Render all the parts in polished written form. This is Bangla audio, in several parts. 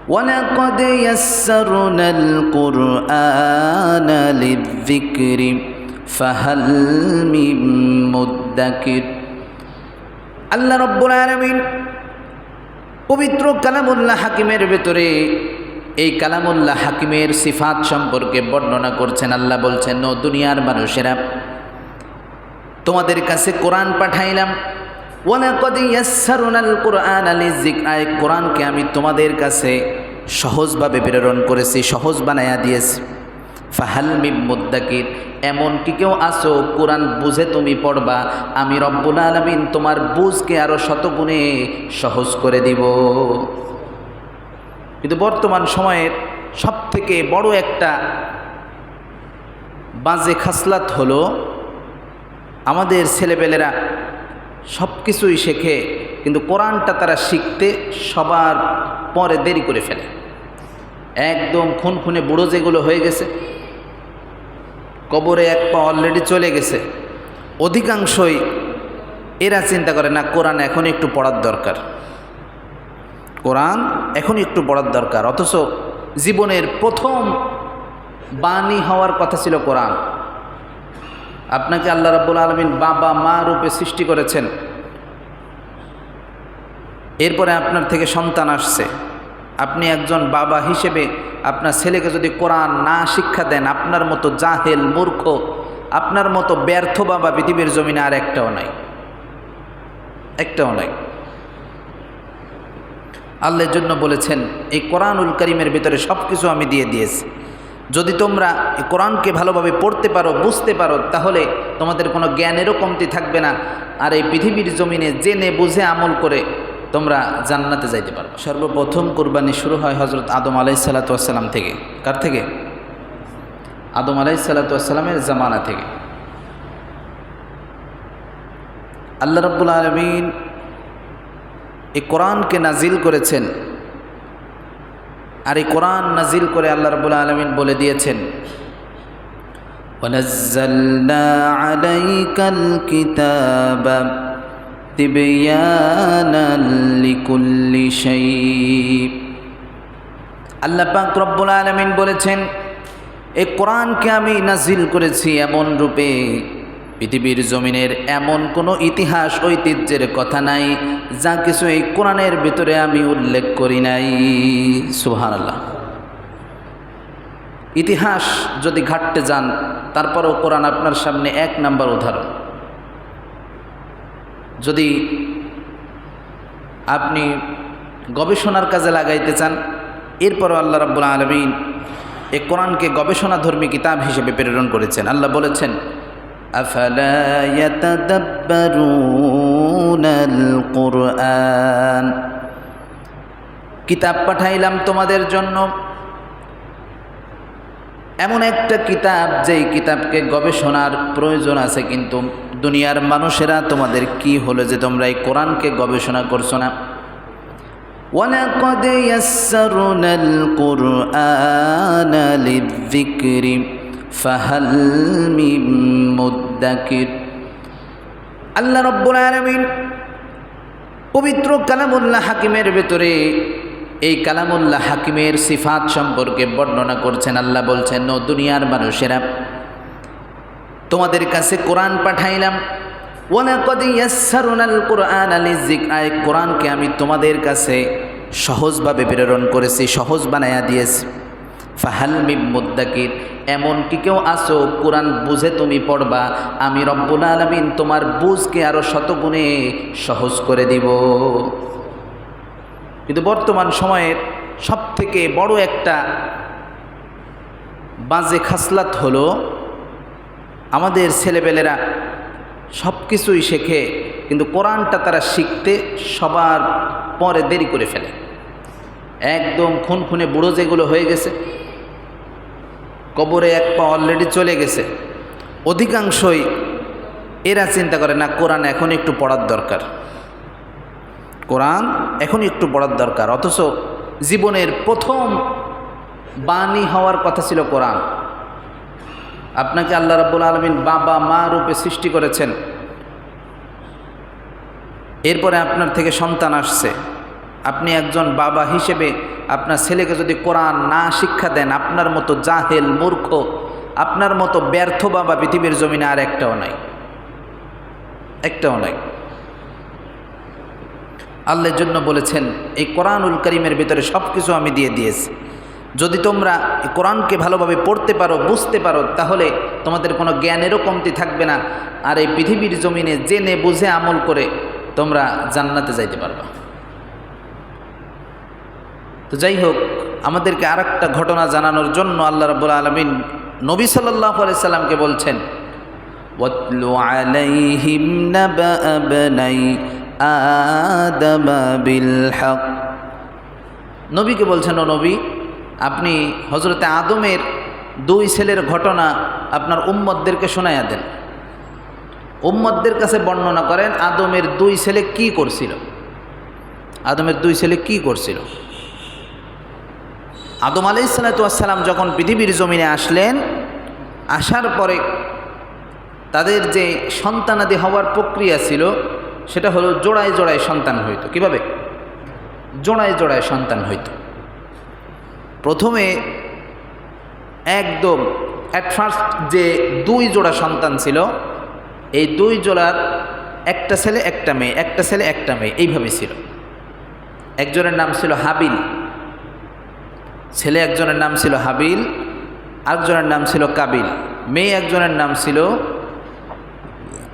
وَلَقَدْ يَسَّرْنَا الْقُرْآنَ لِلذِّكْرِ فَهَلْ مِن মুদ্দাকির। আল্লাহ রাব্বুল আলামিন পবিত্র কালামুল্লাহ হাকিমের ভেতরে এই কালামুল্লাহ হাকিমের সিফাত সম্পর্কে বর্ণনা করছেন। আল্লাহ বলছেন, ও দুনিয়ার মানুষেরা, তোমাদের কাছে কোরআন পাঠাইলাম। ওয়ালাকাদ ইয়াসসারনাল কুরআনা লিযিকর, এই কোরআনকে আমি তোমাদের কাছে সহজভাবে প্রেরণ করেছি, সহজ বানায়া দিয়েছি। ফাহাল মিন মুদ্দাকির, এমন কি কেউ আসো কোরআন বুঝে তুমি পড়বা, আমি রব্বুল আলামিন তোমার বুঝকে আরো শতগুণে সহজ করে দিব। কিন্তু বর্তমান সময়ের সবথেকে বড় একটা বাজে খাসলাত হলো আমাদের ছেলেপেলেরা সব কিছুই শেখে, কিন্তু কোরআনটা তারা শিখতে সবার পরে দেরি করে ফেলে। একদম খুনখুনে বুড়ো যেগুলো হয়ে গেছে, কবরে এক পা অলরেডি চলে গেছে, অধিকাংশই এরা চিন্তা করে না কোরআন এখন একটু পড়ার দরকার, কোরআন এখন একটু পড়ার দরকার। অথচ জীবনের প্রথম বাণী হওয়ার কথা ছিল কোরআন। আপনাকে আল্লাহ রাব্বুল আলামিন বাবা মা রূপে সৃষ্টি করেছেন, এরপরে আপনার থেকে সন্তান আসছে। আপনি একজন বাবা হিসেবে আপনার ছেলেকে যদি কোরআন না শিক্ষা দেন, আপনার মতো জাহেল মূর্খ, আপনার মতো ব্যর্থ বাবা পৃথিবীর জমিনে আর একটাও নাই, একটাও নাই। আল্লাহর জন্য বলেছেন, এই কোরআনুল কারীমের ভিতরে সব কিছু আমি দিয়ে দিয়েছি। যদি তোমরা এই কোরআনকে ভালোভাবে পড়তে পারো, বুঝতে পারো, তাহলে তোমাদের কোনো জ্ঞানেরও কমতি থাকবে না, আর এই পৃথিবীর জমিনে জেনে বুঝে আমল করে তোমরা জান্নাতে যাইতে পারো। সর্বপ্রথম কুরবানি শুরু হয় হযরত আদম আলাইহিসসালাতু ওয়াসসালাম থেকে। কার থেকে? আদম আলাইহিসসালাতু ওয়াসসালামের জামানা থেকে। আল্লাহ রাব্বুল আলামিন এই কোরআনকে নাজিল করেছেন, আর এই কোরআন নাজিল করে আল্লাহ রাব্বুল আলামিন বলে দিয়েছেন, ওয়ানাজ্জালনা আলাইকাল কিতাবা তিবয়ানাল লিকুল্লি শাই। আল্লাহ পাক রব্বুল আলামিন বলেছেন, এই কোরআনকে আমি নাজিল করেছি এমন রূপে, পৃথিবীর জমিনের এমন কোনো ইতিহাস ঐতিহ্যের কথা নাই যা কিছু এই কোরআনের ভিতরে আমি উল্লেখ করি নাই। সুবহানাল্লাহ। ইতিহাস যদি ঘাটতে যান, তারপরও কোরআন আপনার সামনে এক নাম্বার উদাহরণ। যদি আপনি গবেষণার কাজে লাগাইতে চান, এরপরও আল্লাহ রাব্বুল আলামিন এই কোরআনকে গবেষণাধর্মী কিতাব হিসেবে প্রেরণ করেছেন। আল্লাহ বলেছেন, আফালা ইয়াতাদাব্বারুনাল কুরআন, কিতাব পাঠাইলাম তোমাদের জন্য, এমন একটা কিতাব যেই কিতাবকে গবেষণার প্রয়োজন আছে, কিন্তু দুনিয়ার মানুষেরা তোমাদের কি হলো যে তোমরা এই কোরআনকে গবেষণা করছো না। ওয়ালাকাদ ইয়াসসারনাল কুরআনা লিযিকরি ফাহাল মিন মুদ্দাকির। আল্লাহ রাব্বুল আলামিন পবিত্র কালামুল্লাহ হাকিমের ভেতরে এই কালামুল্লাহ হাকিমের সিফাত সম্পর্কে বর্ণনা করছেন। আল্লাহ বলছেন, ও দুনিয়ার মানুষেরা, তোমাদের কাছে কোরআন পাঠাইলাম। ওয়ালাকাদ ইয়াসসারনাল কুরআনা লিযিকর, এই কোরআনকে আমি তোমাদের কাছে সহজভাবে প্রেরণ করেছি, সহজ বানায়া দিয়েছি। ফাহাল মিন মুদ্দাকির, এমন কি কেউ আসো কোরআন বুঝে তুমি পড়বা, আমি রব্বুল আলামিন তোমার বুঝকে আরো শতগুণে সহজ করে দিব। কিন্তু বর্তমান সময়ের সবথেকে বড় একটা বাজে খাসলাত হলো আমাদের ছেলেপেলেরা সব কিছুই শেখে, কিন্তু কোরআনটা তারা শিখতে সবার পরে দেরি করে ফেলে। একদম খুনখুনে বুড়ো যেগুলো হয়ে গেছে, কবরে এক পা অলরেডি চলে গেছে, অধিকাংশই এরা চিন্তা করে না কোরআন এখন একটু পড়ার দরকার, কোরআন এখন একটু পড়ার দরকার। অথচ জীবনের প্রথম বাণী হওয়ার কথা ছিল কোরআন। আপনাকে আল্লাহ রাব্বুল আলামিন বাবা মা রূপে সৃষ্টি করেছেন, এরপরে আপনার থেকে সন্তান আসছে। আপনি একজন বাবা হিসেবে আপনার ছেলেকে যদি কোরআন না শিক্ষা দেন, আপনার মতো জাহেল মূর্খ, আপনার মতো ব্যর্থ বাবা পৃথিবীর জমিনে আর একটাও নাই, একটাও নাই। আল্লাহর জন্য বলেছেন এই কোরআনুল কারীমের ভিতরে সব কিছু আমি দিয়ে দিয়েছি, যদি তোমরা এই কোরআনকে ভালোভাবে পড়তে পারো, বুঝতে পারো, তাহলে তোমাদের কোনো জ্ঞানেরও কমতি থাকবে না, আর এই পৃথিবীর জমিনে জেনে বুঝে আমল করে তোমরা জান্নাতে যাইতে পারবা। তো যাই হোক, আমাদেরকে আরেকটা ঘটনা জানানোর জন্য আল্লাহ রাব্বুল আলামিন নবী সাল্লাল্লাহু আলাইহি সাল্লামকে বলছেন, ওয়াতলু আলাইহিম নাবা বনাই আদম বিল হক। নবীকে বলছেন, ও নবী, আপনি হযরতে আদমের 2 ছেলের ঘটনা আপনার উম্মতদেরকে শোনায়া দেন। উম্মতদের কাছে বর্ণনা করেন আদমের 2 ছেলে কি করছিল। আদমের 2 ছেলে কি করছিল? আদম আলাইহিস সালাতু ওয়াস সালাম যখন পৃথিবীর জমিনে আসলেন, আসার পরে তাদের যে সন্তানাদি হওয়ার প্রক্রিয়া ছিল সেটা হলো জোড়ায় জোড়ায় সন্তান হইতো। কিভাবে? জোড়ায় জোড়ায় সন্তান হইতো। প্রথমে একদম অ্যাট ফার্স্ট যে 2 জোড়া সন্তান ছিল, এই 2 জোড়ার একটা ছেলে একটা মেয়ে, একটা ছেলে একটা মেয়ে, এইভাবে ছিল। একজনের নাম ছিল হাবিল, ছেলে একজনের নাম ছিল হাবিল, আরেকজনের নাম ছিল কাবিল। মেয়ে একজনের নাম ছিল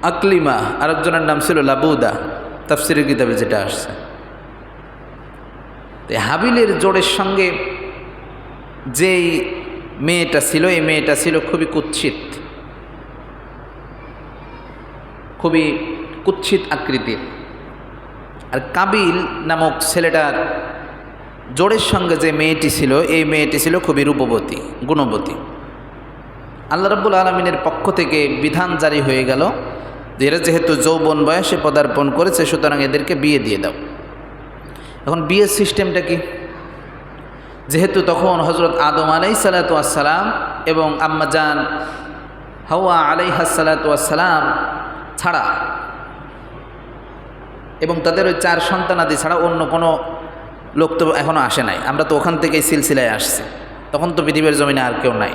আকলিমা, আরেকজনের নাম ছিল লাবুদা, তাফসীরের কিতাবে যেটা আসছে। হাবিলের জোড়ের সঙ্গে যেই মেয়েটা ছিল, এই মেয়েটা ছিল খুবই কুৎসিত, খুবই কুৎসিত আকৃতির। আর কাবিল নামক ছেলেটার জোড়ের সঙ্গে যে মেয়েটি ছিল, এই মেয়েটি ছিল খুবই রূপবতী, গুণবতী। আল্লাহ রাব্বুল আলামিনের পক্ষ থেকে বিধান জারি হয়ে গেল যে এরা যেহেতু যৌবন বয়সে পদার্পণ করেছে, সুতরাং এদেরকে বিয়ে দিয়ে দাও। এখন বিয়ের সিস্টেমটা কি? যেহেতু তখন হযরত আদম আলাইহিস সালাতু ওয়াস সালাম এবং আম্মা জান হাওয়া আলাইহাস সালাতু ওয়াস সালাম ছাড়া এবং তাদের ওই 4 সন্তানাদি ছাড়া অন্য কোনো লোক তো এখনও আসে নাই। আমরা তো ওখান থেকেই সিলসিলায় আসছি, তখন তো পৃথিবীর জমিনে আর কেউ নাই।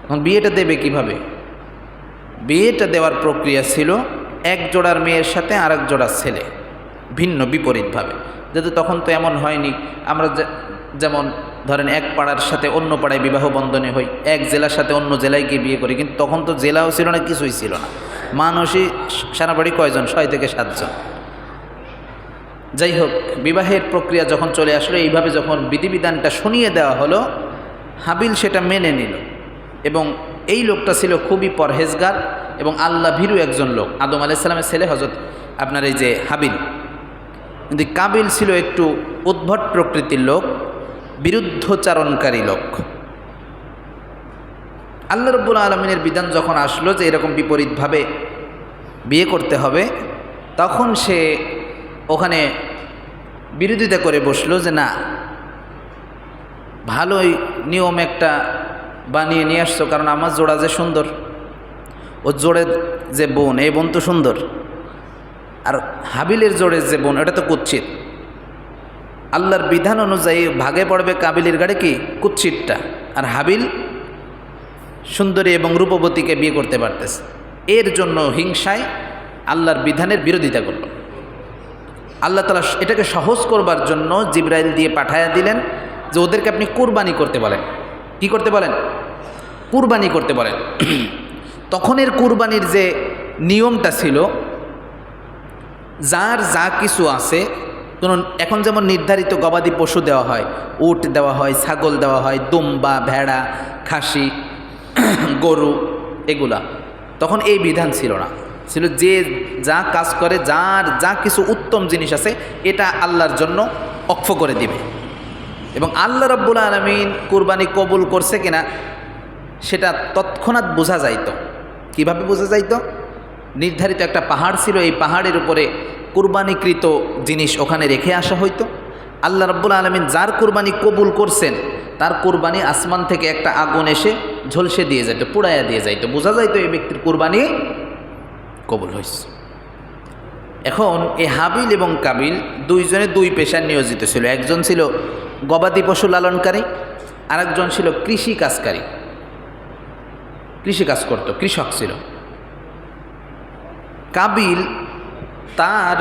এখন বিয়েটা দেবে কিভাবে? বিয়েটা দেওয়ার প্রক্রিয়া ছিল এক জোড়ার মেয়ের সাথে আরেক জোড়ার ছেলে, ভিন্ন বিপরীতভাবে। যেহেতু তখন তো এমন হয়নি, আমরা যেমন ধরেন এক পাড়ার সাথে অন্য পাড়ায় বিবাহ বন্ধনে হই, এক জেলার সাথে অন্য জেলায় গিয়ে বিয়ে করি, কিন্তু তখন তো জেলাও ছিল না, কিছুই ছিল না। মানুষই সারা বাড়ি কয়জন? 6 থেকে 7 জন। যাই হোক, বিবাহের প্রক্রিয়া যখন চলে আসলো, এইভাবে যখন বিধিবিধানটা শুনিয়ে দেওয়া হলো, হাবিল সেটা মেনে নিল। এবং এই লোকটা ছিল খুবই পরহেজগার এবং আল্লাহ ভীরু একজন লোক। আদম আলাইহিস সালামের ছেলে হযরত আপনার এই যে হাবিল। কিন্তু কাবিল ছিল একটু উদ্ভট প্রকৃতির লোক, বিরুদ্ধচারণকারী লোক। আল্লাহ রাব্বুল আলামিনের বিধান যখন আসলো যে এরকম বিপরীতভাবে বিয়ে করতে হবে, তখন সে ওখানে বিরোধিতা করে বসলো যে না, ভালোই নিয়ম একটা বানিয়ে নিয়ে আসছো, কারণ আমার জোড়া যে সুন্দর, ও জোড়ের যে বোন, এই বোন তো সুন্দর, আর হাবিলের জোড়ের যে বোন, এটা তো কুৎসিত। আল্লাহর বিধান অনুযায়ী ভাগে পড়বে কাবিলের গাড়ি কি কুৎসিতটা, আর হাবিল সুন্দরী এবং রূপবতীকে বিয়ে করতে পারতেছে। এর জন্য হিংসায় আল্লাহর বিধানের বিরোধিতা করল। আল্লাহ তাআলা এটাকে সহজ করবার জন্য জিবরাইল দিয়ে পাঠায়া দিলেন যে ওদেরকে আপনি কুরবানি করতে বলেন। কি করতে বলেন? কুরবানি করতে বলেন। তখনের কুরবানির যে নিয়মটা ছিল, যার যা কিছু আছে, ধরুন এখন যেমন নির্ধারিত গবাদি পশু দেওয়া হয়, উট দেওয়া হয়, ছাগল দেওয়া হয়, দুম্বা, ভেড়া, খাসি, গরু, এগুলা তখন এই বিধান ছিল না। ছিল যে যা কাজ করে, যার যা কিছু উত্তম জিনিস আছে, এটা আল্লাহর জন্য অক্ষ করে দিবে। এবং আল্লাহ রাব্বুল আলামিন কুরবানি কবুল করছে কিনা সেটা তৎক্ষণাৎ বোঝা যাইত। কিভাবে বোঝা যাইত? নির্ধারিত একটা পাহাড় ছিল, এই পাহাড়ের উপরে কুরবানিকৃত জিনিস ওখানে রেখে আসা হইতো। আল্লাহ রাব্বুল আলামিন যার কুরবানি কবুল করছেন, তার কুরবানি আসমান থেকে একটা আগুন এসে ঝলসে দিয়ে যাইতো, পুড়াইয়া দিয়ে যাইতো, বোঝা যাইতো এই ব্যক্তির কুরবানি কবুল হয়েছে। এখন এই হাবিল এবং কাবিল দুইজনে দুই পেশায় নিয়োজিত ছিল। একজন ছিল গবাদি পশু লালনকারী, আরেকজন ছিল কৃষি কাজকারী, কৃষি কাজ করত, কৃষক ছিল। কাবিল তার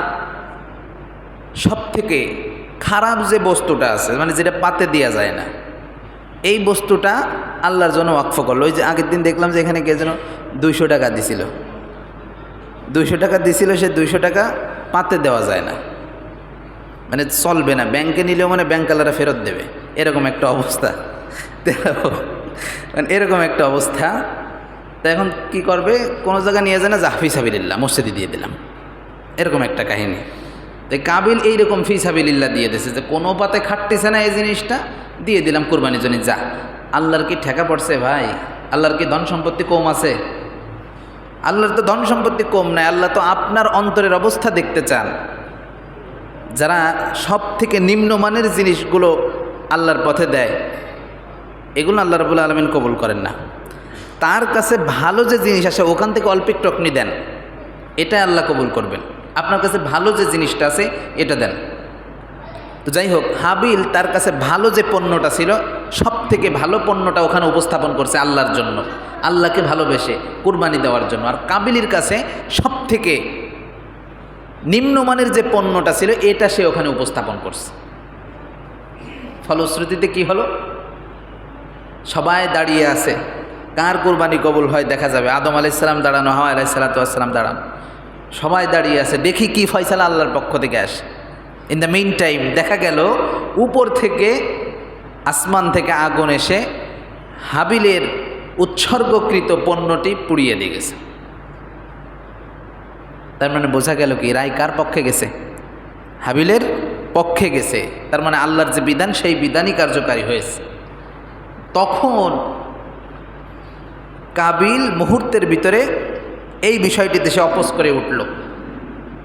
সব থেকে খারাপ যে বস্তুটা আছে, মানে যেটা পাতে দেওয়া যায় না, এই বস্তুটা আল্লাহর জন্য ওয়াকফ করলো। ওই যে আগের দিন দেখলাম যে এখানে কে যেন 200 টাকা দিছিল, 200 টাকা দিছিল, সে 200 টাকা পাতে দেওয়া যায় না, মানে চলবে না, ব্যাংকে নিলেও মানে ব্যাংকওয়ালারা ফেরত দেবে, এরকম একটা অবস্থা। মানে এরকম একটা অবস্থা। তা এখন কি করবে, কোনো জায়গা নিয়ে যায় না, যা ফিসাবিলিল্লাহ মসজিদে দিয়ে দিলাম, এরকম একটা কাহিনী। তাই কাবিল এইরকম ফিসাবিলিল্লাহ দিয়ে দিয়েছে যে কোনো পাতে খাটতেছে না এই জিনিসটা, দিয়ে দিলাম কুরবানির জন্য। যা, আল্লাহর কি ঠেকা পড়ছে ভাই? আল্লাহর কি ধন সম্পত্তি কম আছে? আল্লাহর তো ধন সম্পত্তি কম নাই, আল্লাহ তো আপনার অন্তরের অবস্থা দেখতে চান। যারা সব থেকে নিম্নমানের জিনিসগুলো আল্লাহর পথে দেয়, এগুলো আল্লাহ রাব্বুল আলামিন কবুল করেন না। তার কাছে ভালো যে জিনিস আসে ওখান থেকে অল্প একটু আপনি দেন, এটা আল্লাহ কবুল করবেন। আপনার কাছে ভালো যে জিনিসটা আছে এটা দেন। তো যাই হোক, হাবিল তার কাছে ভালো যে পণ্যটা ছিল, সব থেকে ভালো পণ্যটা ওখানে উপস্থাপন করছে আল্লাহর জন্য, আল্লাহকে ভালোবেসে কুরবানি দেওয়ার জন্য। আর কাবিলের কাছে সব থেকে নিম্নমানের যে পণ্যটা ছিল এটা সে ওখানে উপস্থাপন করছে। ফলশ্রুতিতে কি হলো, সবাই দাঁড়িয়ে আছে, কার কুরবানি কবুল হয় দেখা যাবে। আদম আলাইহিস সালাম দাঁড়ানো, হাওয়া আলাইহিস সালাম দাঁড়ানো, সবাই দাঁড়িয়ে আছে, দেখি কি ফয়সালা আল্লাহর পক্ষ থেকে আসে। ইন দ্য মেইন টাইম দেখা গেল উপর থেকে, আসমান থেকে আগুন এসে হাবিলের উৎসর্গকৃত পণ্যটি পুড়িয়ে দিয়ে গেছে। তার মানে বোঝা গেল কি, রায় কার পক্ষে গেছে? হাবিলের পক্ষে গেছে। তার মানে আল্লাহর যে বিধান সেই বিধানই কার্যকারী হয়েছে। তখন কাবিল মুহূর্তের ভিতরে এই বিষয়টিতে সে অপোজ করে উঠল,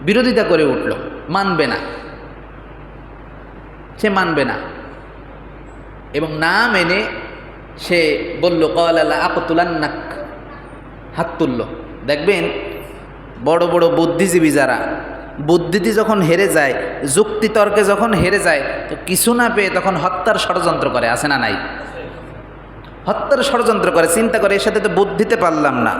বিরোধিতা করে উঠল, মানবে না, সে মানবে না। এবং না মেনে সে বলল, ক্বালা লা আকতুলান্নাক, হাত তুলল। দেখবেন বড় বড় বুদ্ধিজীবী যারা, বুদ্ধিতে যখন হেরে যায়, যুক্তিতর্কে যখন হেরে যায়, তো কিছু না পেয়ে তখন হত্যার ষড়যন্ত্র করে, আছে না নাই? হত্যার ষড়যন্ত্র করে, চিন্তা করে এর সাথে তো বুদ্ধিতে পারলাম না,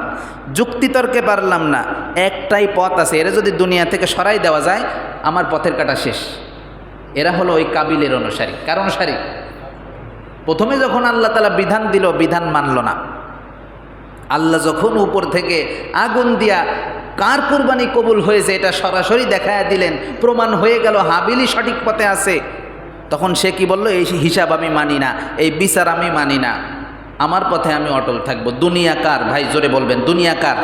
যুক্তিতর্কে পারলাম না, একটাই পথ আছে, এরা যদি দুনিয়া থেকে সরাই দেওয়া যায় আমার পথের কাটা শেষ। এরা হলো ওই কাবিলের অনুসারী। কার অনুসারী? প্রথমে যখন আল্লাহ তাআলা বিধান দিল, বিধান মানল না। আল্লাহ যখন উপর থেকে আগুন দিয়া কার কুরবানি কবুল হয়েছে এটা সরাসরি দেখায় দিলেন, প্রমাণ হয়ে গেল হাবিলই সঠিক পথে আছে, তখন সে কি বলল, এই হিসাব আমি মানি না, এই বিচার আমি মানি না, আমার পথে আমি অটল থাকবো। দুনিয়া কার ভাই? জোরে বলবেন, দুনিয়া কার?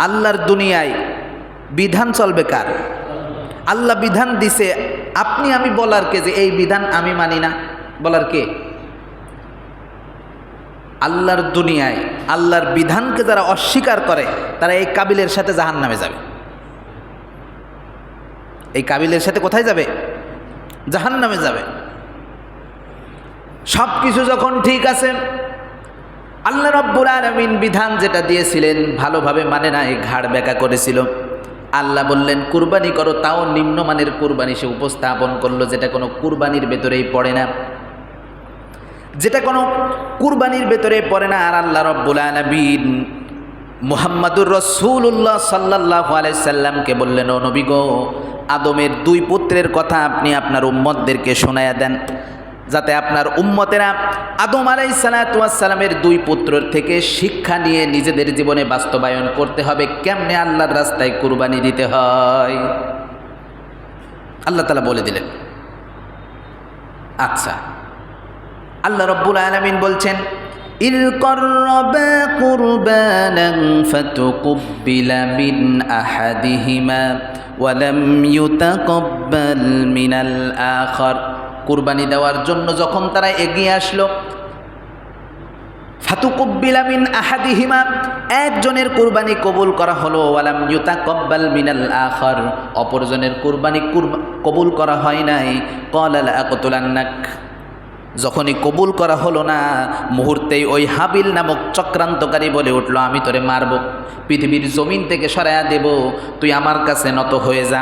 আল্লাহর দুনিয়ায় বিধান চলবে কার? আল্লাহ বিধান দিছে, আপনি আমি বলার কে যে এই বিধান আমি মানি না? বলার কে? আল্লাহর দুনিয়ায় আল্লাহর বিধানকে যারা অস্বীকার করে তারা এই কাবিলের সাথে জাহান্নামে যাবে। এই কাবিলের সাথে কোথায় যাবে? জাহান্নামে যাবে। সব কিছু যখন ঠিক আছে, আল্লাহ রাব্বুল আলামিন বিধান যেটা দিয়েছিলেন ভালোভাবে মানে না, এই ঘাড় বেঁকা করেছিল। আল্লাহ বললেন কুরবানি করো, তাও নিম্নমানের কুরবানি সে উপস্থাপন করলো, যেটা কোনো কুরবানির ভেতরেই পড়ে না, যেটা কোনো কুরবানির ভেতরে পড়ে না। আর আল্লাহ রাব্বুল আলামিন মুহাম্মাদুর রাসূলুল্লাহ সাল্লাল্লাহু আলাইহি সাল্লামকে বললেন, ও নবী গো, আদমের 2 পুত্রের কথা আপনি আপনার উম্মতদেরকে শোনায়া দেন, যাতে আপনার উম্মতেরা আদম আলাইহিস সালাতু ওয়াস সালামের 2 পুত্রের থেকে শিক্ষা নিয়ে নিজেদের জীবনে বাস্তবায়ন করতে হবে, কেমনে আল্লাহর রাস্তায় কুরবানি দিতে হয়। আল্লাহ তাআলা বলে দিলেন। আচ্ছা, আল্লাহ রাব্বুল আলামিন বলছেন, ইল করবা কুরবানান ফাতুকুব্বিলা মিন আহাদিহিমা ওয়া লাম ইউতাকাব্বাল মিনাল আখার। কুরবানি দেওয়ার জন্য যখন তারা এগিয়ে আসলো, ফাতুকুব্বিলা মিন আহাদিহিমা, একজনের কুরবানি কবুল করা হলো, ওয়া লাম ইউতাকাব্বাল মিনাল আখার, অপরজনের কুরবানি কবুল করা হয় নাই। ক্বালা লা আকতুলান্নাক, যখনই কবুল করা হলো না, মুহূর্তেই ওই হাবিল নামক চক্রান্তকারী বলে উঠল, আমি তোরে মারব, পৃথিবীর জমিন থেকে সরাইয়া দেব, তুই আমার কাছে নত হয়ে যা।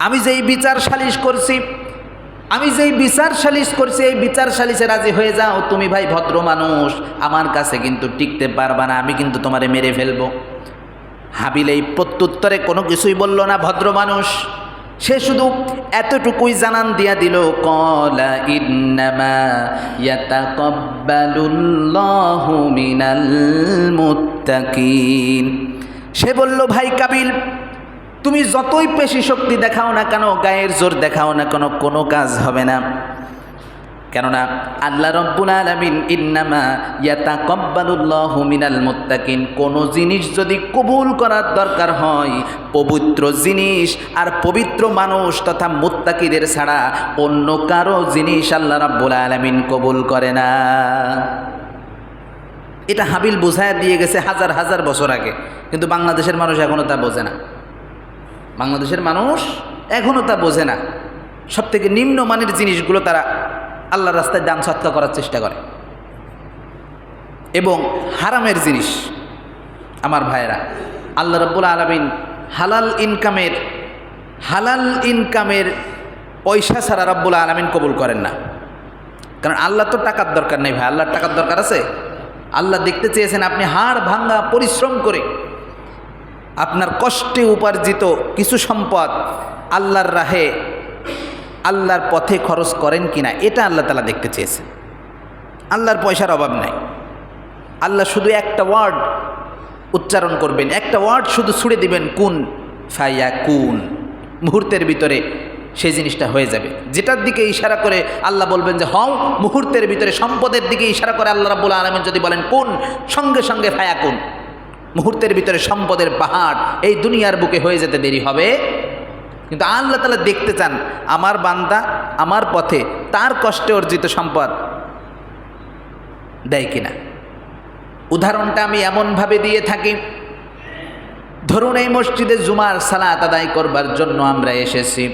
আমি যেই বিচার সালিশ করছি এই বিচার সালিশে রাজি হয়ে যাও। তুমি ভাই ভদ্র মানুষ, আমার কাছে কিন্তু টিকতে পারবা না, আমি কিন্তু তোমারে মেরে ফেলবো। হাবিল এই প্রত্যুত্তরে কোনো কিছুই বলল না, ভদ্র মানুষ। সে শুধু এতটুকুই জানান দিয়া দিল, ক্বালা ইন্নামা ইয়াতাকাব্বালুল্লাহু মিনাল মুত্তাকিন। সে বলল, ভাই কাবিল, তুমি যতই পেশি শক্তি দেখাও না কেন, গায়ের জোর দেখাও না কেন, কোনো কাজ হবে না। কেননা আল্লাহ রব্বুল আলামিন ইন্নামা ইয়াতাকাব্বালুল্লাহু মিনাল মুত্তাকিন, কোনো জিনিস যদি কবুল করার দরকার হয়, পবিত্র জিনিস আর পবিত্র মানুষ তথা মুত্তাকিদের ছাড়া অন্য কারো জিনিস আল্লাহ রব্বুল আলামিন কবুল করে না। এটা হাবিল বুঝায় দিয়ে গেছে হাজার হাজার বছর আগে, কিন্তু বাংলাদেশের মানুষ এখনও তা বোঝে না। বাংলাদেশের মানুষ এখনও তা বোঝে না। সবথেকে নিম্নমানের জিনিসগুলো তারা আল্লাহর রাস্তায় দান সৎকা করার চেষ্টা করে, এবং হারামের জিনিস। আমার ভাইয়েরা, আল্লাহ রাব্বুল আলামিন হালাল ইনকামের পয়সা ছাড়া রাব্বুল আলামিন কবুল করেন না। কারণ আল্লাহ তো টাকার দরকার নেই ভাই, আল্লাহর টাকার দরকার আছে? আল্লাহ দেখতে চেয়েছেন আপনি হাড় ভাঙা পরিশ্রম করে আপনার কষ্টে উপার্জিত কিছু সম্পদ আল্লাহর রাহে, আল্লাহর পথে খরচ করেন কিনা, এটা আল্লাহ তাআলা দেখতে চেয়েছেন। আল্লাহর পয়সার অভাব নাই। আল্লাহ শুধু একটা ওয়ার্ড উচ্চারণ করবেন, একটা ওয়ার্ড শুধু ছুড়ে দিবেন, কুন ফায়াকুন, মুহূর্তের ভিতরে সেই জিনিসটা হয়ে যাবে। যেটার দিকে ইশারা করে আল্লাহ বলবেন যে হও, মুহূর্তের ভিতরে। সম্পদের দিকে ইশারা করে আল্লাহ রাব্বুল আলামিন যদি বলেন কুন, সঙ্গে সঙ্গে ফায়াকুন, মুহূর্তের ভিতরে সম্পদের পাহাড় এই দুনিয়ার বুকে হয়ে যেতে দেরি হবে। কিন্তু আল্লাহ তাআলা দেখতে চান আমার বান্দা আমার পথে তার কষ্টে অর্জিত সম্পদ দেয় কিনা। উদাহরণটা আমি এমনভাবে দিয়ে থাকি, ধরুন এই মসজিদে জুমার সালাত আদায় করবার জন্য আমরা এসেছি।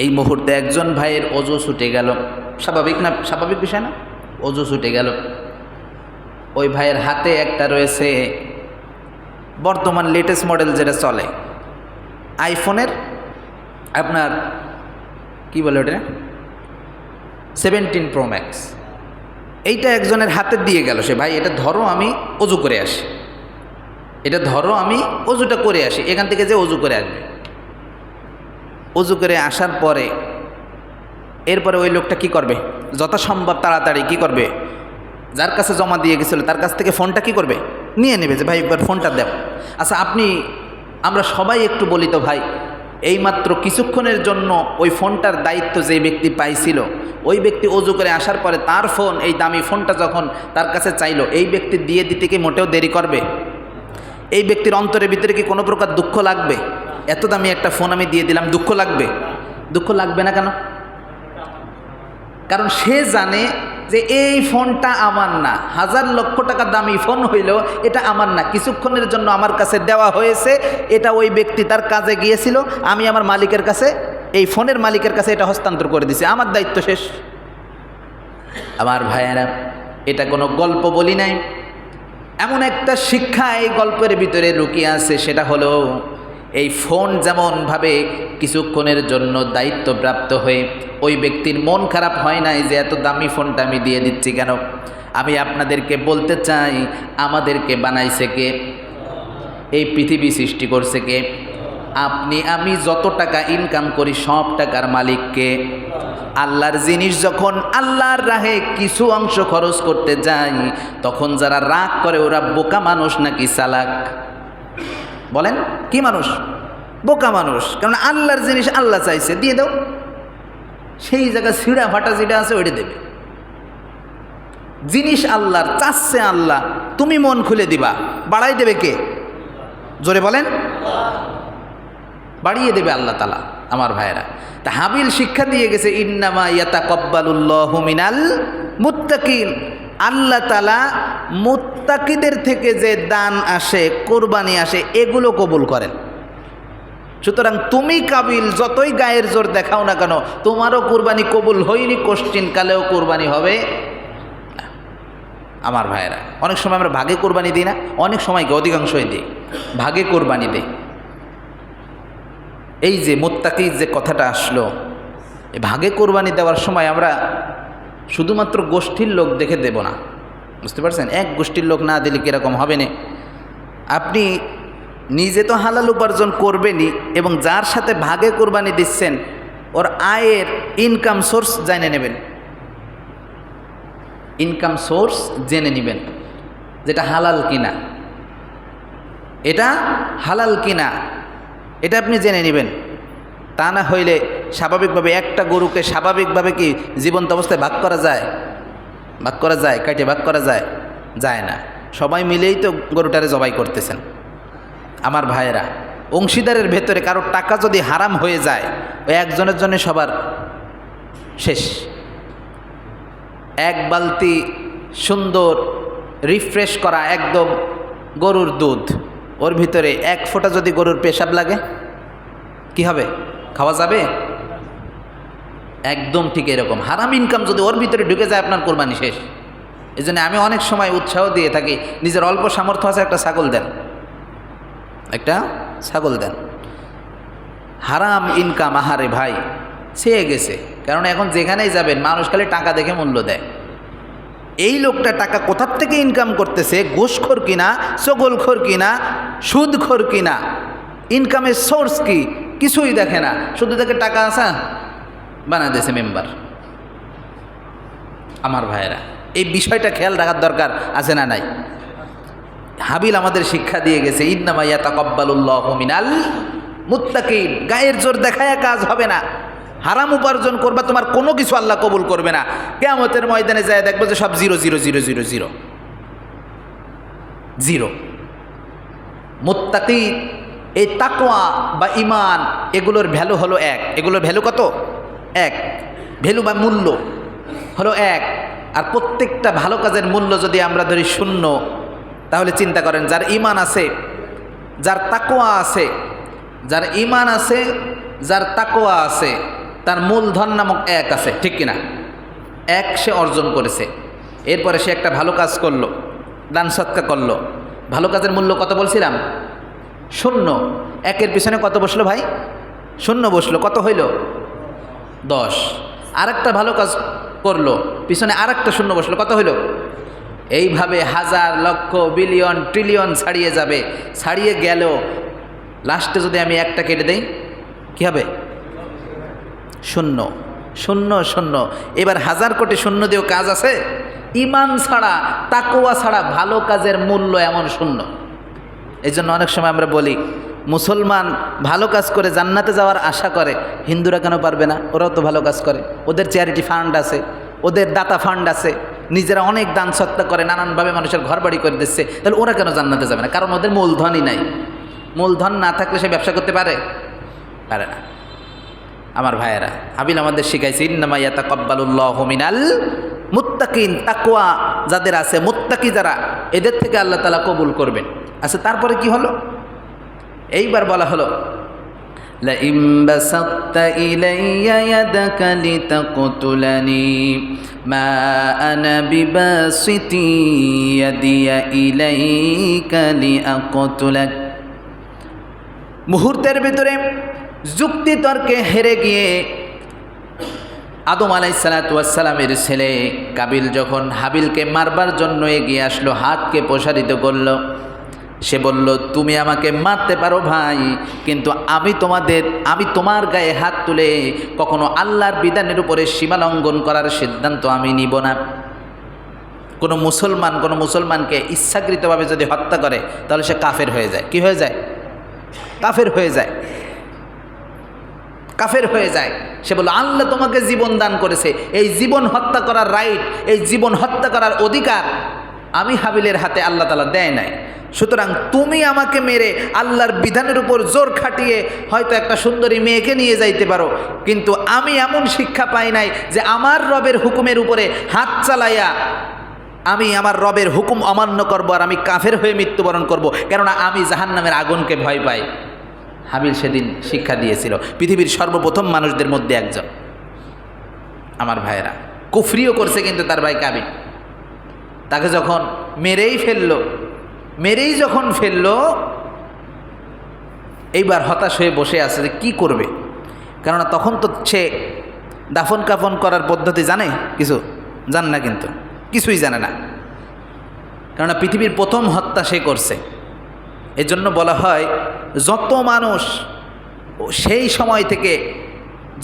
এই মুহূর্তে একজন ভাইয়ের ওযু ছুটে গেল, স্বাভাবিক না? স্বাভাবিক বিষয় না? ওযু ছুটে গেল। ওই ভাইয়ের হাতে একটা রয়েছে বর্তমান লেটেস্ট মডেল যেটা চলে, আইফোনের আপনার কি বলে ওটা, 17 Pro Max। এইটা একজনের হাতে দিয়ে গেল, সে ভাই এটা ধরো আমি ওযু করে আসি, এটা ধরো আমি ওযুটা করে আসি, এখান থেকে যে ওযু করে আসবে। ওযু করে আসার পরে এরপরে ওই লোকটা কি করবে, যথাসম্ভব তাড়াতাড়ি কি করবে, যার কাছে জমা দিয়ে গেছিল তার কাছ থেকে ফোনটা কি করবে, নিয়ে নেবে, যে ভাই একবার ফোনটা দেও। আচ্ছা আমরা সবাই একটু বলি তো ভাই, এইমাত্র কিছুক্ষণের জন্য ওই ফোনটার দায়িত্ব যে ব্যক্তি পাইছিল, ওই ব্যক্তি ওযু করে আসার পরে তার ফোন, এই দামি ফোনটা যখন তার কাছে চাইলো, এই ব্যক্তি দিয়ে দিতে কি মোটেও দেরি করবে? এই ব্যক্তির অন্তরের ভিতরে কি কোনো প্রকার দুঃখ লাগবে? এত দামি একটা ফোন আমি দিয়ে দিলাম, দুঃখ লাগবে? দুঃখ লাগবে না কেন? কারণ সে জানে যে এই ফোনটা আমার না, হাজার লক্ষ টাকা দামি ফোন হইলেও এটা আমার না, কিছুক্ষণের জন্য আমার কাছে দেওয়া হয়েছে, এটা ওই ব্যক্তি তার কাজে গিয়েছিল, আমি আমার মালিকের কাছে, এই ফোনের মালিকের কাছে এটা হস্তান্তর করে দিছি, আমার দায়িত্ব শেষ। আমার ভাইয়েরা, এটা কোনো গল্প বলি নাই, এমন একটা শিক্ষা এই গল্পের ভিতরে লুকিয়ে আছে। সেটা হলো এই ফোন যেমনভাবে কিছুক্ষণের জন্য দায়িত্বপ্রাপ্ত হয়ে ওই ব্যক্তির মন খারাপ হয় নাই যে এত দামি ফোনটা আমি দিয়ে দিচ্ছি কেন। আমি আপনাদেরকে বলতে চাই, আমাদেরকে বানাইছে কে? এই পৃথিবী সৃষ্টি করছে কে? আপনি আমি যত টাকা ইনকাম করি সব টাকার মালিককে। আল্লাহর জিনিস যখন আল্লাহর রাহে কিছু অংশ খরচ করতে যাই, তখন যারা রাগ করে ওরা বোকা মানুষ নাকি চালাক? বলেন, কি মানুষ? বোকা মানুষ। কারণ আল্লাহর জিনিস আল্লাহ চাইছে, দিয়ে দাও, সেই জায়গায় ছিঁড়া ফাটা যেটা আছে ওইটা দেবে। জিনিস আল্লাহর, চাচ্ছে আল্লাহ, তুমি মন খুলে দিবা, বাড়াই দেবে কে? জোরে বলেন, বাড়িয়ে দেবে আল্লাহ তাআলা। আমার ভাইয়েরা, তা হাবিল শিক্ষা দিয়ে গেছে, ইন্নামা ইয়াতাকাব্বালুল্লাহু মিনাল মুত্তাকিন। আল্লাহ তাআলা মুত্তাকিদের থেকে যে দান আসে, কোরবানি আসে, এগুলো কবুল করেন। সুতরাং তুমি কাবিল, যতই গায়ের জোর দেখাও না কেন, তোমারও কুরবানি কবুল হয়নি, কোশ্চিন কালেও কুরবানি হবে না। আমার ভাইয়েরা, অনেক সময় আমরা ভাগে কোরবানি দিই না, অনেক সময় অধিকাংশই দিই, ভাগে কোরবানি দিই। এই যে মুত্তাকি যে কথাটা আসলো, এই ভাগে কোরবানি দেওয়ার সময় আমরা শুধুমাত্র গোষ্ঠীর লোক দেখে দেব না, বুঝতে পারছেন? এক গোষ্ঠীর লোক না দিলে কীরকম হবে না? আপনি নিজে তো হালাল উপার্জন করবেনই, এবং যার সাথে ভাগে কোরবানি দিচ্ছেন ওর আয়ের ইনকাম সোর্স জেনে নেবেন, ইনকাম সোর্স জেনে নেবেন, যেটা হালাল কিনা, এটা হালাল কিনা এটা আপনি জেনে নেবেন। তা না হইলে স্বাভাবিকভাবে একটা গরুকে স্বাভাবিকভাবে কি জীবন্ত অবস্থায় ভাগ করা যায়? ভাগ করা যায়? কাটে ভাগ করা যায়? যায় না। সবাই মিলেই তো গরুটারে জবাই করতেছেন। আমার ভাইয়েরা, অংশীদারের ভেতরে কারোর টাকা যদি হারাম হয়ে যায়, ওই একজনের জন্য সবার শেষ। এক বালতি সুন্দর রিফ্রেশ করা একদম গরুর দুধ, ওর ভিতরে এক ফোঁটা যদি গরুর পেশাব লাগে কি হবে? খাওয়া যাবে? একদম ঠিক এরকম হারাম ইনকাম যদি ওর ভিতরে ঢুকে যায়, আপনার কোরবানি শেষ। এই জন্য আমি অনেক সময় উৎসাহ দিয়ে থাকি, নিজের অল্প সামর্থ্য আছে একটা ছাগল দেন, একটা ছাগল দেন। হারাম ইনকাম, আহারে ভাই ছেয়ে গেছে। কারণ এখন যেখানেই যাবেন মানুষ খালি টাকা দেখে মূল্য দেয়। এই লোকটা টাকা কোথার থেকে ইনকাম করতেছে, ঘুষখোর কিনা, চগলখোর কিনা, সুদখোর কিনা, ইনকামের সোর্স কি, কিছুই দেখে না, শুধু দেখে টাকা আসা বানা দিয়েছে মেম্বার। আমার ভাইয়েরা, এই বিষয়টা খেয়াল রাখার দরকার আছে না নাই? হাবিল আমাদের শিক্ষা দিয়ে গেছে, ইন্নামা ইয়াতাকাব্বালুল্লাহু মিনাল মুত্তাকিন। গায়ের জোর দেখায় কাজ হবে না। হারাম উপার্জন করবা, তোমার কোনো কিছু আল্লাহ কবুল করবে না। কিয়ামতের ময়দানে যায় দেখবে যে সব 0 মুত্তাকি, এই তাকওয়া বা ঈমান, এগুলোর ভ্যালু হলো এক। এগুলোর ভ্যালু কত? এক। ভ্যালু বা মূল্য হলো এক। আর প্রত্যেকটা ভালো কাজের মূল্য যদি আমরা ধরি 0, তাহলে চিন্তা করেন, যার ঈমান আছে, যার তাকওয়া আছে, যার ঈমান আছে, যার তাকওয়া আছে, তার মূলধন নামক এক আছে, ঠিক কিনা? এক সে অর্জন করেছে। এরপরে সে একটা ভালো কাজ করলো, দান সৎকা করলো। ভালো কাজের মূল্য কত বলছিলাম? 0। একের পিছনে কত বসলো ভাই? 0 বসলো। কত হইল? 10। আরেকটা ভালো কাজ করলো, পিছনে আরেকটা 0 বসলো। কত হইল? এইভাবে হাজার, লক্ষ, বিলিয়ন, ট্রিলিয়ন ছাড়িয়ে যাবে। ছাড়িয়ে গেল, লাস্টে যদি আমি একটা কেটে দেই কি হবে? 0 0 0। এবার 1000 কোটি 0 দিয়েও কাজ আছে? ঈমান ছাড়া, তাকওয়া ছাড়া ভালো কাজের মূল্য এমন 0। এই জন্য অনেক সময় আমরা বলি, মুসলমান ভালো কাজ করে জান্নাতে যাওয়ার আশা করে, হিন্দুরা কেন পারবে না? ওরাও তো ভালো কাজ করে, ওদের চ্যারিটি ফান্ড আছে, ওদের দাতা ফান্ড আছে, নিজেরা অনেক দান সৎকা করে, নানানভাবে মানুষের ঘর বাড়ি করে দিচ্ছে, তাহলে ওরা কেন জান্নাতে যাবে না? কারণ ওদের মূলধনই নাই। মূলধন না থাকলে সে ব্যবসা করতে পারে? পারে না। আমার ভাইয়েরা, হাবিল আমাদের শিখাইছে, ইন্নামা ইয়াতাকাব্বালুল্লাহু মিনাল মুত্তাকিন। তাকওয়া যাদের আছে, মুত্তাকি যারা, এদের থেকে আল্লাহ তাআলা কবুল করবেন। আচ্ছা, তারপরে কি হলো? এইবার বলা হলো, লাইম বাসাত্তা ইলাইয়া ইয়াদাকা লিতাকতুলানি মা আনা বিবাসিতি ইয়াদিয়া ইলাইকা লিআকতুলাক। মুহূর্তের ভিতরে যুক্তি তর্কে হেরে গিয়ে আদম আলাইহিসসালামের ছেলে কাবিল যখন হাবিলকে মারবার জন্য এগিয়ে আসলো, হাতকে প্রসারিত করলো, সে বলল, তুমি আমাকে মারতে পারো ভাই, কিন্তু আমি তোমার গায়ে হাত তুলে কখনো আল্লাহর বিধানের উপরে সীমা লঙ্ঘন করার সিদ্ধান্ত আমি নিব না। কোনো মুসলমানকে ইচ্ছাকৃতভাবে যদি হত্যা করে, তাহলে সে কাফের হয়ে যায়। কি হয়ে যায়? কাফের হয়ে যায়। কাফের হয়ে যায়। সে বলল, আল্লাহ তোমাকে জীবন দান করেছে, এই জীবন হত্যা করার রাইট, এই জীবন হত্যা করার অধিকার আমি হাবিলের হাতে আল্লাহ তাআলা দেয় নাই। সুতরাং তুমি আমাকে মেরে আল্লাহর বিধানের উপর জোর খাটিয়ে হয়তো একটা সুন্দরী মেয়েকে নিয়ে যাইতে পারো, কিন্তু আমি এমন শিক্ষা পাই নাই যে আমার রবের হুকুমের উপরে হাত চালাইয়া আমি আমার রবের হুকুম অমান্য করব আর আমি কাফের হয়ে মৃত্যুবরণ করব, কেননা আমি জাহান্নামের আগুনকে ভয় পাই। হাবিল সেদিন শিক্ষা দিয়েছিল, পৃথিবীর সর্বপ্রথম মানুষদের মধ্যে একজন। আমার ভাইয়েরা, কুফরিও করছে কিন্তু তার ভাই কাবিল। তাকে যখন মেরেই যখন ফেললো, এইবার হতাশ হয়ে বসে আছে যে কী করবে। কেননা তখন তো সে দাফন কাফন করার পদ্ধতি জানে, কিছু জানে না, কিন্তু কিছুই জানে না, কেননা পৃথিবীর প্রথম হত্যা সে করছে। এজন্য বলা হয় যত মানুষ সেই সময় থেকে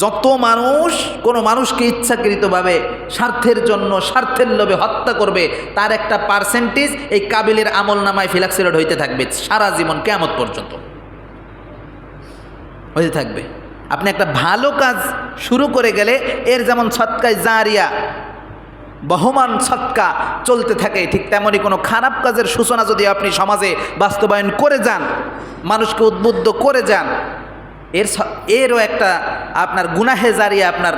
যত মানুষ কোনো মানুষকে ইচ্ছাকৃতভাবে স্বার্থের জন্য স্বার্থের লোভে হত্যা করবে, তার একটা পার্সেন্টেজ এই কাবিলের আমল নামায় ফিলাক্সিলেট হইতে থাকবে সারা জীবন, কিয়ামত পর্যন্ত হইতে থাকবে। আপনি একটা ভালো কাজ শুরু করে গেলে এর যেমন সদকায়ে জারিয়া বহমান সদকা চলতে থাকে, ঠিক তেমনই কোনো খারাপ কাজের সূচনা যদি আপনি সমাজে বাস্তবায়ন করে যান, মানুষকে উদ্বুদ্ধ করে যান, এরও একটা আপনার গুনাহে জারিয়া আপনার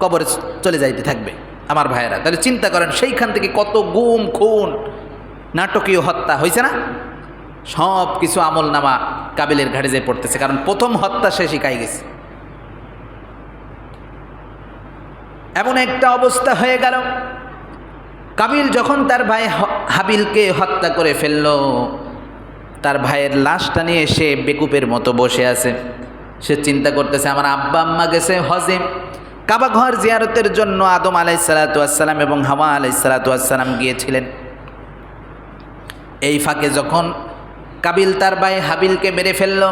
কবরে চলে যাইতে থাকবে। আমার ভাইয়েরা, তাহলে চিন্তা করেন সেইখান থেকে কত গুম খুন নাটকীয় হত্যা হয়েছে না, সব কিছু আমল নামা কাবিলের ঘাড়ে যেয়ে পড়তেছে, কারণ প্রথম হত্যা সে শিখাই গেছে। এমন একটা অবস্থা হয়ে গেল, কাবিল যখন তার ভাই হাবিলকে হত্যা করে ফেলল, তার ভাইয়ের লাশটা নিয়ে সে বেকুপের মতো বসে আছে। সে চিন্তা করতেছে, আমার আব্বা আম্মা গেছে হজে, কাবা ঘর জিয়ারতের জন্য আদম আলাইহিসসালাতু ওয়াসসালাম এবং হাওয়া আলাইহিসসালাতু ওয়াসসালাম গিয়েছিলেন। এই ফাঁকে যখন কাবিল তার ভাই হাবিলকে মেরে ফেলল,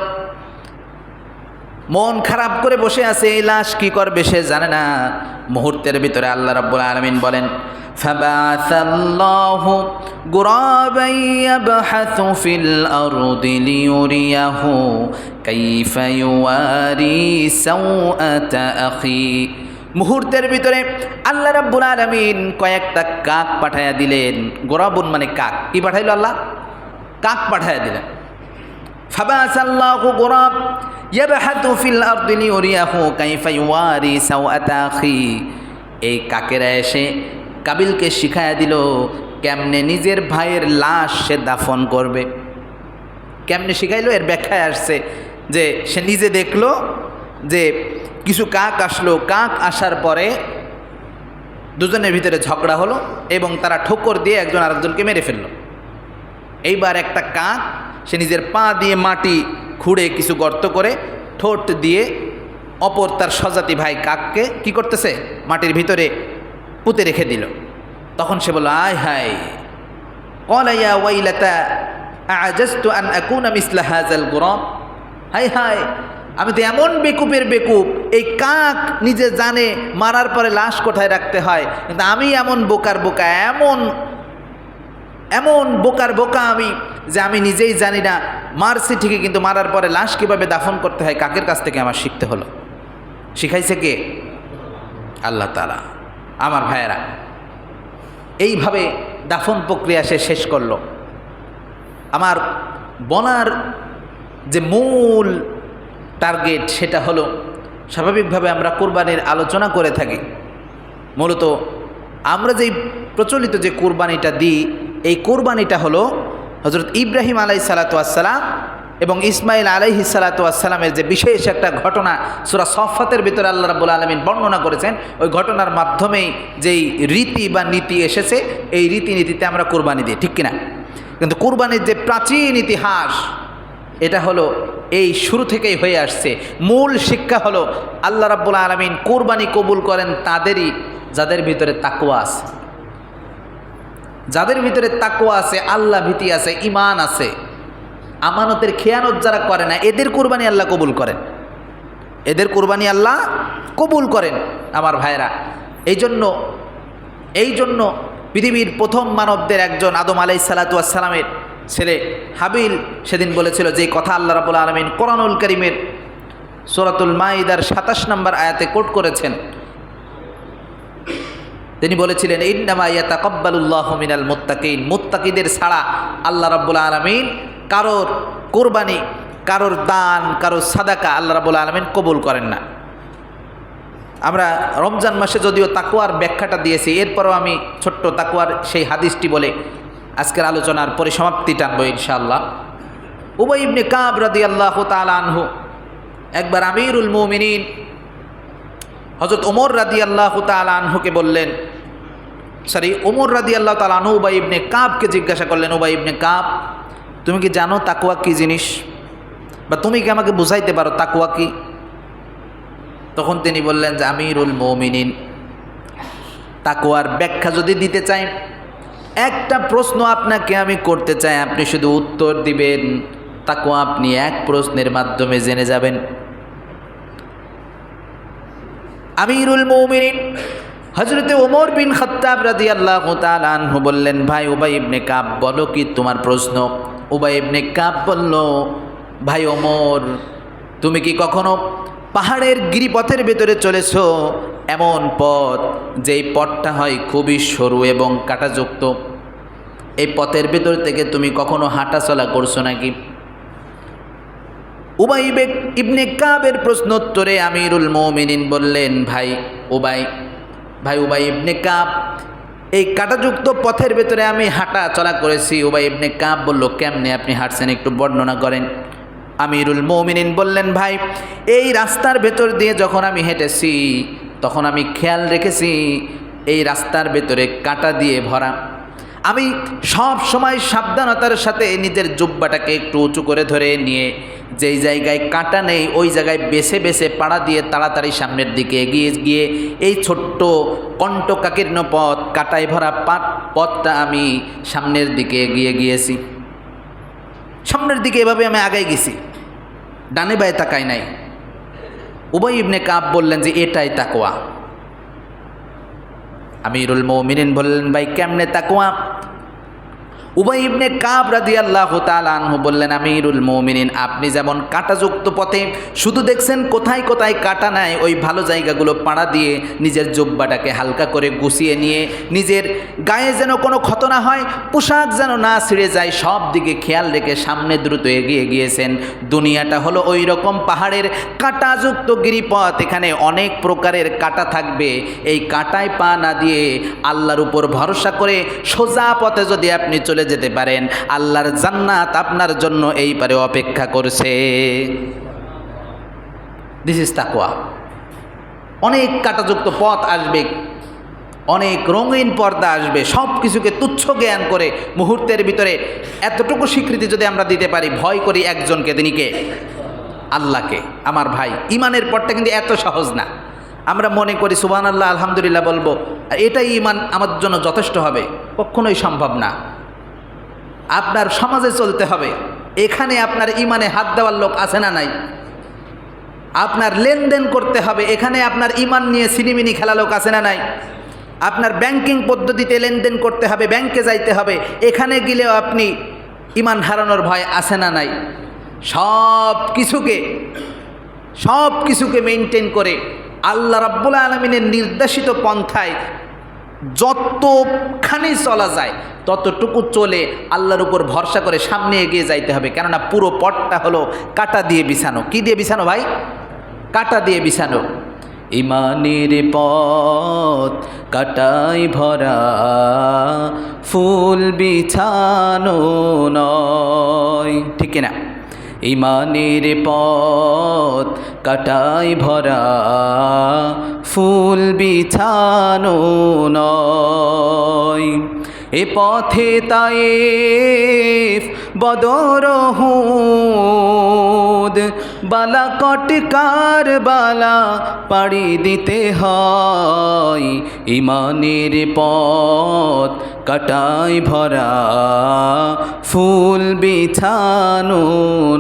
মন খারাপ করে বসে আছে, এই লাশ কি করবে সে জানে না। মুহূর্তের ভিতরে আল্লাহ রাব্বুল আলামিন বলেন, ফাবাআসাল্লাহু গুরাবান ইয়াবহাসু ফিল আরদি লিয়ুরিয়াহু কাইফা ইউয়ারি সাওআতা আখি। মুহূর্তের ভিতরে আল্লাহ রাব্বুল আলামিন কয়েকটা কাক পাঠায়া দিলেন। গোরাবুন মানে কাক, কি পাঠাইল আল্লাহ? কাক পাঠায়া দিলেন। ফাবাআসাল্লাহু গুরাব ইয়াবহাসু ফিল আরদি লিয়ুরিয়াহু কাইফা ইউয়ারি সাওআতা আখি। এই কাকেরা এসে কাবিলকে শিখায়া দিল কেমনে নিজের ভাইয়ের লাশ সে দাফন করবে। কেমনে শিখাইলো, এর ব্যাখ্যায় আসছে যে সে নিজে দেখলো যে কিছু কাক আসলো, কাক আসার পরে দুজনের ভিতরে ঝগড়া হলো এবং তারা ঠোকর দিয়ে একজন আরেকজনকে মেরে ফেললো। এইবার একটা কাক সে নিজের পা দিয়ে মাটি খুঁড়ে কিছু গর্ত করে ঠোঁট দিয়ে অপর তার স্বজাতি ভাই কাককে কি করতেছে, মাটির ভিতরে পুঁতে রেখে দিল। তখন সে বলল, আয় হায়, ক্বালা ইয়া ওয়াইলাতা আ'জাজতু আন আকুনা মিসলা হাযাল গুরাব। হায় হায়, আমি তো এমন বেকুপের বেকুপ, এই কাক নিজে জানে মারার পরে লাশ কোথায় রাখতে হয়, কিন্তু আমি এমন বোকার বোকা, এমন বোকার বোকা আমি যে আমি নিজেই জানি না মারছি ঠিকই, কিন্তু মারার পরে লাশ কীভাবে দাফন করতে হয় কাকের কাছ থেকে আমার শিখতে হলো। শিখাইছে কে? আল্লাহ তাআলা। আমার ভাইয়েরা, এইভাবে দাফন প্রক্রিয়া সে শেষ করলো। আমার বলার যে মূল টার্গেট সেটা হলো, স্বাভাবিকভাবে আমরা কুরবানির আলোচনা করে থাকি। মূলত আমরা যেই প্রচলিত যে কুরবানিটা দিই, এই কুরবানিটা হলো হযরত ইব্রাহিম আলাইহিসসালাতু ওয়াসসালাম এবং ইসমাইল আলাইহিসসালাতু ওয়াসসালামের যে বিশেষ একটা ঘটনা সূরা সফফাতের ভিতরে আল্লাহ রাব্বুল আলামিন বর্ণনা করেছেন, ওই ঘটনার মাধ্যমেই যেই রীতি বা নীতি এসেছে, এই রীতিনীতিতে আমরা কুরবানি দিই, ঠিক কিনা? কিন্তু কুরবানির যে প্রাচীন ইতিহাস, এটা হলো এই শুরু থেকেই হয়ে আসছে। মূল শিক্ষা হলো আল্লাহ রাব্বুল আলামিন কুরবানি কবুল করেন তাদেরই যাদের ভিতরে তাকওয়া আছে, যাদের ভিতরে তাকওয়া আছে, আল্লাহ ভীতি আছে, ঈমান আছে, আমানতের খেয়ানত যারা করে না, এদের কুরবানি আল্লাহ কবুল করেন, এদের কুরবানি আল্লাহ কবুল করেন। আমার ভাইরা, এই জন্য পৃথিবীর প্রথম মানবদের একজন আদম আলাইহিসসালাতু ওয়াসসালামের ছেলে হাবিল সেদিন বলেছিল যে কথা আল্লাহ রাব্বুল আলামিন কোরআনুল কারীমের সূরাতুল মাইদার ২৭ নম্বর আয়াতে কোট করেছেন। তিনি বলেছিলেন, ইন্নামা ইয়াতাকাব্বালুল্লাহু মিনাল মুত্তাকিন। মুত্তাকিদের ছাড়া আল্লাহ রাব্বুল আলামিন কারোর কুরবানি, কারোর দান, কারোর সাদাকা আল্লাহ রাব্বুল আলামিন কবুল করেন না। আমরা রমজান মাসে যদিও তাকওয়ার ব্যাখ্যাটা দিয়েছি, এরপরও আমি ছোট্ট তাকওয়ার সেই হাদিসটি বলে আজকের আলোচনার পরিসমাপ্তি টানবো ইনশাআল্লাহ। উবাই ইবনে কাব রাদিয়াল্লাহু তাআলা আনহু একবার আমিরুল মুমিনিন হযরত ওমর রাদিয়াল্লাহু তাআলা আনহুকে বললেন, ওমর রাদিয়াল্লাহু তাআলা আনহু উবাই ইবনে কাবকে জিজ্ঞাসা করলেন, উবাই ইবনে কাব, তুমি কি জানো তাকওয়া কি জিনিস, বা তুমি কি আমাকে বুঝাইতে পারো তাকওয়া কি? তখন তিনি বললেন যে আমিরুল মুমিনিন, তাকওয়ার ব্যাখ্যা যদি দিতে চাই, একটা প্রশ্ন আপনাকে আমি করতে চাই, আপনি শুধু উত্তর দিবেন, তাকওয়া আপনি এক প্রশ্নের মাধ্যমে জেনে যাবেন। আমিরুল মুমিনিন হযরতে ওমর বিন খাত্তাব রাদিয়াল্লাহু তাআলা আনহু বললেন, ভাই উবাই ইবনে কাব, বলো কি তোমার প্রশ্ন? উবাই ইবনে কাব বলল, ভাই ওমর, তুমি কি কখনো পাহাড়ের গিরিপথের ভেতরে চলেছ, এমন পথ যেই পথটা হয় খুবই সরু এবং কাঁটাযুক্ত, এই পথের ভেতর থেকে তুমি কখনো হাঁটাচলা করছো নাকি? উবাই ইবনে কাবের প্রশ্নোত্তরে আমিরুল মুমিনিন বললেন, ভাই উবাই ইবনে কাব, এই কাঁটাযুক্ত পথের ভেতরে আমি হাঁটা চলা করেছি। উবাই ইবনে কাব বলল, কেমনে আপনি হাঁটছেন, একটু বর্ণনা করেন। আমিরুল মুমিনিন বললেন, ভাই এই রাস্তার ভেতর দিয়ে যখন আমি হেঁটেছি, তখন আমি খেয়াল রেখেছি এই রাস্তার ভেতরে কাঁটা দিয়ে ভরা। আমি সব সময় সাবধানতার সাথে নিজের জুব্বাটাকে একটু উঁচু করে ধরে নিয়ে যেই জায়গায় কাঁটা নেই ওই জায়গায় বেছে বেছে পাড়া দিয়ে তাড়াতাড়ি সামনের দিকে এগিয়ে গিয়ে এই ছোট্ট কণ্টকাকীর্ণ পথ, কাঁটায় ভরা পথটা আমি সামনের দিকে এগিয়ে গিয়েছি। সামনের দিকে এভাবে আমি আগাই গেছি, ডানে বায়ে তাকাই নাই। উবাই ইবনে কাব বললেন যে এটাই তাকওয়া। আমিরুল মুমিনিন বললেন, ভাই কেমনে তাকওয়া? উবাই ইবনে কাব রাদিয়াল্লাহু তাআলা আনহু বললেন, আমিরুল মুমিনিন, আপনি যেমন কাঁটাযুক্ত পথে শুধু দেখছেন কোথায় কোথায় কাঁটা নাই, ওই ভালো জায়গাগুলো পাড়া দিয়ে নিজের জুব্বাটাকে হালকা করে গুছিয়ে নিয়ে নিজের গায়ে যেন কোনো ক্ষত না হয়, পোশাক যেন না ছিঁড়ে যায়, সব দিকে খেয়াল রেখে সামনে দ্রুত এগিয়ে গিয়েছেন। দুনিয়াটা হলো ওই রকম পাহাড়ের কাঁটাযুক্ত গিরিপথ, এখানে অনেক প্রকারের কাঁটা থাকবে। এই কাঁটায় পা না দিয়ে আল্লাহর উপর ভরসা করে সোজা পথে যদি আপনি চলে যেতে পারেন, আল্লাহর জান্নাত আপনার জন্য এই পারে অপেক্ষা করছে। দিস ইজ তাকওয়া। অনেক কাঁটাযুক্ত পথ আসবে, অনেক রঙিন পর্দা আসবে, সব কিছুকে তুচ্ছ জ্ঞান করে মুহূর্তের ভিতরে এতটুকু স্বীকৃতি যদি আমরা দিতে পারি, ভয় করি একজনকে, তিনি কে? আল্লাহকে। আমার ভাই, ইমানের পথটা কিন্তু এত সহজ না। আমরা মনে করি সুবহানাল্লাহ আলহামদুলিল্লাহ বলবো, এটাই ইমান আমার জন্য যথেষ্ট হবে, কখনোই সম্ভব না। আপনার সমাজে চলতে হবে, এখানে আপনার ইমানে হাত দেওয়ার লোক আছে না নাই? আপনার লেনদেন করতে হবে, এখানে আপনার ইমান নিয়ে সিনিমিনি খেলা লোক আছে না নাই? আপনার ব্যাংকিং পদ্ধতিতে লেনদেন করতে হবে, ব্যাংকে যাইতে হবে, এখানে গেলেও আপনি ইমান হারানোর ভয় আছে না নাই? সব কিছুকে মেনটেন করে আল্লাহ রাব্বুল আলামিনের নির্দেশিত পন্থায় যতখানি চলা যায় ততটুকু চলে আল্লাহর উপর ভরসা করে সামনে এগিয়ে যাইতে হবে। কেননা পুরো পথটা হলো কাঁটা দিয়ে বিছানো। কি দিয়ে বিছানো ভাই? কাঁটা দিয়ে বিছানো। ইমানের পথ কাঁটায় ভরা, ফুল বিছানো নয়, ঠিক কিনা? ইমানের পথ কাঁটায় ভরা, ফুল বিছানো নয়। এ পথে তায়েফ, বদর, উহুদ, বালাকট, কারবালা পাড়ি দিতে হয়। ইমানের পথ কাঁটায় ভরা, ফুল বিছানো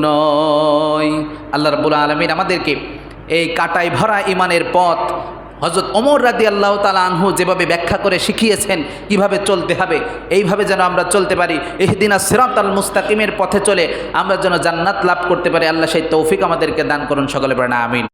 নয়। আল্লাহ রাব্বুল আলামিন আমাদেরকে এই কাঁটায় ভরা ইমানের পথ হযরত ওমর রাদিয়াল্লাহু তাআলা আনহু যেভাবে ব্যাখ্যা করে শিখিয়েছেন কিভাবে চলতে হবে, এইভাবে যেন আমরা চলতে পারি, ইহদিনাস সিরাতাল মুস্তাকিমের পথে চলে আমরা যেন জান্নাত লাভ করতে পারি। আল্লাহ সেই তৌফিক আমাদেরকে দান করুন। সকলে বলেন আমিন।